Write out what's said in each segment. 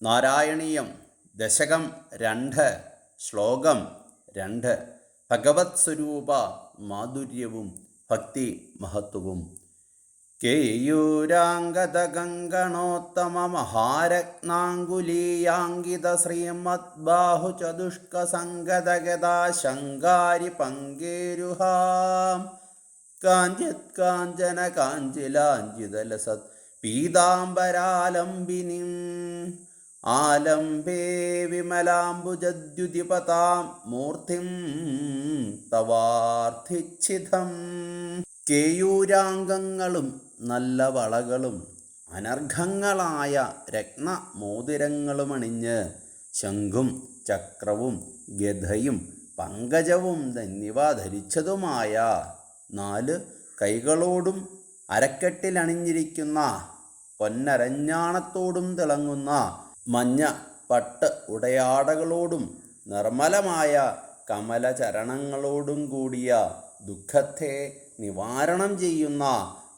നാരായണീയം ദശകം 2 ശ്ലോകം 2 ഭഗവത് സ്വരൂപ മാധുര്യവും ഭക്തി മഹത്വവും. കേയൂരാംഗത ഗംഗണോത്തമ മഹാരത്നാങ്കുലീയാങ്കിത ശ്രീമദ്ബാഹു ചതുഷ്ക സംഗതഗതാ ശങ്കാരി പങ്കേരുഹാം കാഞ്ചിത് കാഞ്ചന കാഞ്ചിലാഞ്ചിതലസത് പീതാംബരാലംബിനിം ആലംബേ വിമലാംബുജദ്യുതിപതാം മൂർത്തിം തവാർത്ഥിച്ഛിതം. കേയൂരാംഗങ്ങളും നല്ല വളകളും അനർഘങ്ങളായ രത്നമോതിരങ്ങളുമണിഞ്ഞ് ശംഖും ചക്രവും ഗദയും പങ്കജവും എന്നിവ ധരിച്ചതുമായ 4 കൈകളോടും അരക്കെട്ടിലണിഞ്ഞിരിക്കുന്ന പൊന്നരഞ്ഞാണത്തോടും തിളങ്ങുന്ന മഞ്ഞ പട്ട് ഉടയാടകളോടും നിർമ്മലമായ കമലചരണങ്ങളോടും കൂടിയ ദുഃഖത്തെ നിവാരണം ചെയ്യുന്ന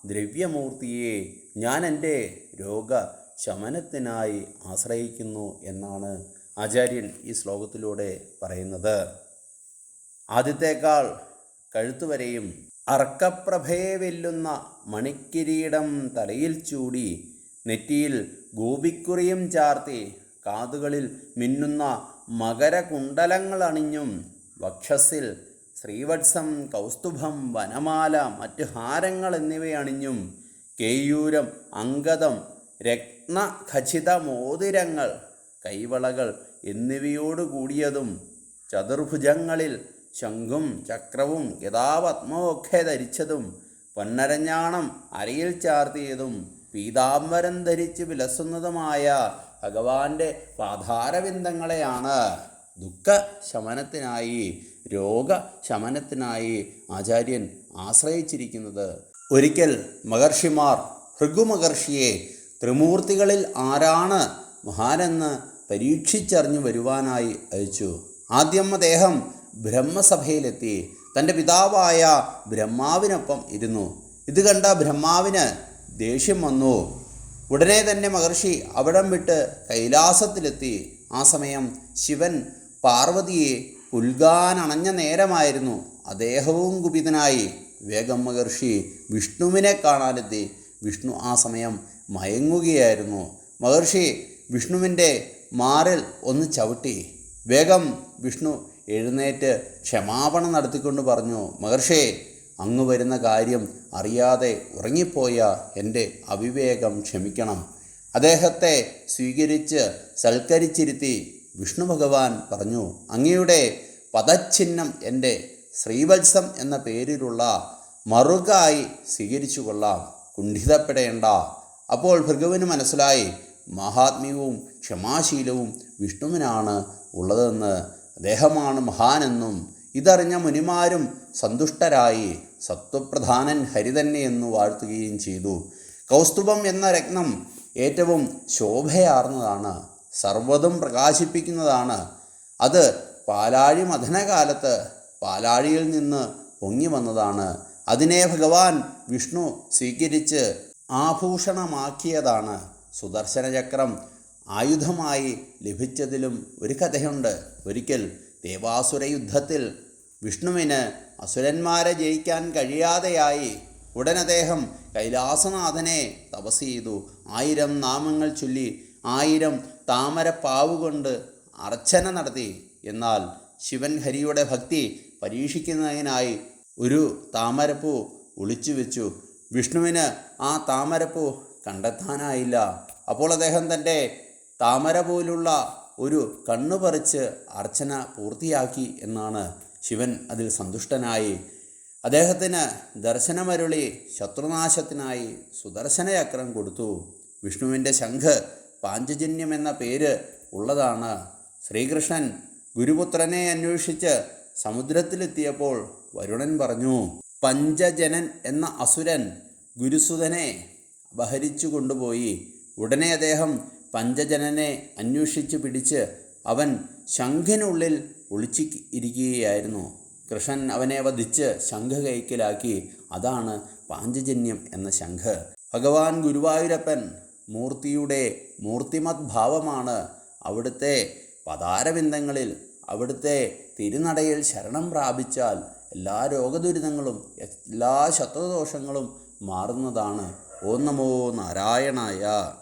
ദ്രവ്യമൂർത്തിയെ ഞാൻ എൻ്റെ രോഗശമനത്തിനായി ആശ്രയിക്കുന്നു എന്നാണ് ആചാര്യൻ ഈ ശ്ലോകത്തിലൂടെ പറയുന്നത്. ആദ്യത്തേക്കാൾ കഴുത്തുവരെയും അർക്കപ്രഭയെ വെല്ലുന്ന മണിക്കിരീടം തലയിൽ ചൂടി നെറ്റിയിൽ ഗോപിക്കുറിയും ചാർത്തി കാതുകളിൽ മിന്നുന്ന മകരകുണ്ടലങ്ങൾ അണിഞ്ഞും വക്ഷസ്സിൽ ശ്രീവത്സം കൗസ്തുഭം വനമാല മറ്റ് ഹാരങ്ങൾ എന്നിവയണിഞ്ഞും കേയൂരം അംഗദം രത്നഖചിത മോതിരങ്ങൾ കൈവളകൾ എന്നിവയോടുകൂടിയതും ചതുർഭുജങ്ങളിൽ ശംഖും ചക്രവും ഗദാപത്മമൊക്കെ ധരിച്ചതും പൊന്നരഞ്ഞാണം അരയിൽ ചാർത്തിയതും പീതാംബരം ധരിച്ച് വിലസുന്നതുമായ ഭഗവാന്റെ പാതാരവിന്ദങ്ങളെയാണ് ദുഃഖശമനത്തിനായി രോഗശമനത്തിനായി ആചാര്യൻ ആശ്രയിച്ചിരിക്കുന്നത്. ഒരിക്കൽ മഹർഷിമാർ ഭൃഗുമഹർഷിയെ ത്രിമൂർത്തികളിൽ ആരാണ് മഹാനെന്ന് പരീക്ഷിച്ചറിഞ്ഞു വരുവാനായി അയച്ചു. ആദ്യം അദ്ദേഹം ബ്രഹ്മസഭയിലെത്തി തൻ്റെ പിതാവായ ബ്രഹ്മാവിനൊപ്പം ഇരുന്നു. ഇത് കണ്ട ബ്രഹ്മാവിന് ദേഷ്യം വന്നു. ഉടനെ തന്നെ മഹർഷി അവിടം വിട്ട് കൈലാസത്തിലെത്തി. ആ സമയം ശിവൻ പാർവതിയെ പുൽകാനണഞ്ഞ നേരമായിരുന്നു. അദ്ദേഹവും കുപിതനായി വേഗം മഹർഷി വിഷ്ണുവിനെ കാണാനെത്തി. വിഷ്ണു ആ സമയം മയങ്ങുകയായിരുന്നു. മഹർഷി വിഷ്ണുവിൻ്റെ മാറിൽ ഒന്ന് ചവിട്ടി. വേഗം വിഷ്ണു എഴുന്നേറ്റ് ക്ഷമാപണം നടത്തിക്കൊണ്ട് പറഞ്ഞു, മഹർഷി, അങ്ങ് വരുന്ന കാര്യം അറിയാതെ ഉറങ്ങിപ്പോയ എൻ്റെ അവിവേകം ക്ഷമിക്കണം. അദ്ദേഹത്തെ സ്വീകരിച്ച് സൽക്കരിച്ചിരുത്തി വിഷ്ണു ഭഗവാൻ പറഞ്ഞു, അങ്ങയുടെ പദഛിഹ്നം എൻ്റെ ശ്രീവത്സം എന്ന പേരിലുള്ള മറുകായി സ്വീകരിച്ചു കൊള്ളാം, കുണ്ഠിതപ്പെടേണ്ട. അപ്പോൾ ഭൃഗുവിന് മനസ്സിലായി മഹാത്മ്യവും ക്ഷമാശീലവും വിഷ്ണുവിനാണ് ഉള്ളതെന്ന്, അദ്ദേഹമാണ് മഹാനെന്നും. ഇതറിഞ്ഞ മുനിമാരും സന്തുഷ്ടരായി സത്വപ്രധാനൻ ഹരി തന്നെയെന്നു വാഴ്ത്തുകയും ചെയ്തു. കൗസ്തുഭം എന്ന രത്നം ഏറ്റവും ശോഭയാർന്നതാണ്, സർവ്വതും പ്രകാശിപ്പിക്കുന്നതാണ്. അത് പാലാഴി മഥനകാലത്ത് പാലാഴിയിൽ നിന്ന് പൊങ്ങി വന്നതാണ്. അതിനെ ഭഗവാൻ വിഷ്ണു സ്വീകരിച്ച് ആഭൂഷണമാക്കിയതാണ്. സുദർശനചക്രം ആയുധമായി ലഭിച്ചതിലും ഒരു കഥയുണ്ട്. ഒരിക്കൽ ദേവാസുര യുദ്ധത്തിൽ വിഷ്ണുവിന് അസുരന്മാരെ ജയിക്കാൻ കഴിയാതെയായി. ഉടൻ അദ്ദേഹം കൈലാസനാഥനെ തപസ് ചെയ്തു. 1000 നാമങ്ങൾ ചൊല്ലി 1000 താമരപ്പാവുകൊണ്ട് അർച്ചന നടത്തി. എന്നാൽ ശിവൻ ഹരിയുടെ ഭക്തി പരീക്ഷിക്കുന്നതിനായി ഒരു താമരപ്പൂ ഒളിച്ചു വെച്ചു. വിഷ്ണുവിന് ആ താമരപ്പൂ കണ്ടെത്താനായില്ല. അപ്പോൾ അദ്ദേഹം തൻ്റെ താമര പോലുള്ള ഒരു കണ്ണു പറിച്ച് അർച്ചന പൂർത്തിയാക്കി എന്നാണ്. ശിവൻ അതിൽ സന്തുഷ്ടനായി അദ്ദേഹത്തിന് ദർശനമരുളി ശത്രുനാശത്തിനായി സുദർശനചക്രം കൊടുത്തു. വിഷ്ണുവിൻ്റെ ശംഖ് പാഞ്ചജന്യം എന്ന പേര് ഉള്ളതാണ്. ശ്രീകൃഷ്ണൻ ഗുരുപുത്രനെ അന്വേഷിച്ച് സമുദ്രത്തിലെത്തിയപ്പോൾ വരുണൻ പറഞ്ഞു, പഞ്ചജനൻ എന്ന അസുരൻ ഗുരുസുതനെ അപഹരിച്ചു കൊണ്ടുപോയി. ഉടനെ അദ്ദേഹം പഞ്ചജനനെ അന്വേഷിച്ച് പിടിച്ച് അവൻ ശംഖിനുള്ളിൽ ഒളിച്ചിരിക്കുകയായിരുന്നു. കൃഷ്ണൻ അവനെ വധിച്ച് ശംഖ് കൈക്കലാക്കി. അതാണ് പാഞ്ചജന്യം എന്ന ശംഖ്. ഭഗവാൻ ഗുരുവായൂരപ്പൻ മൂർത്തിയുടെ മൂർത്തിമത് ഭാവമാണ്. അവിടുത്തെ പദാരബിന്ദങ്ങളിൽ, അവിടുത്തെ തിരുനടയിൽ ശരണം പ്രാപിച്ചാൽ എല്ലാ രോഗദുരിതങ്ങളും എല്ലാ ശത്രുദോഷങ്ങളും മാറുന്നതാണ്. ഓം നമോ നാരായണായ.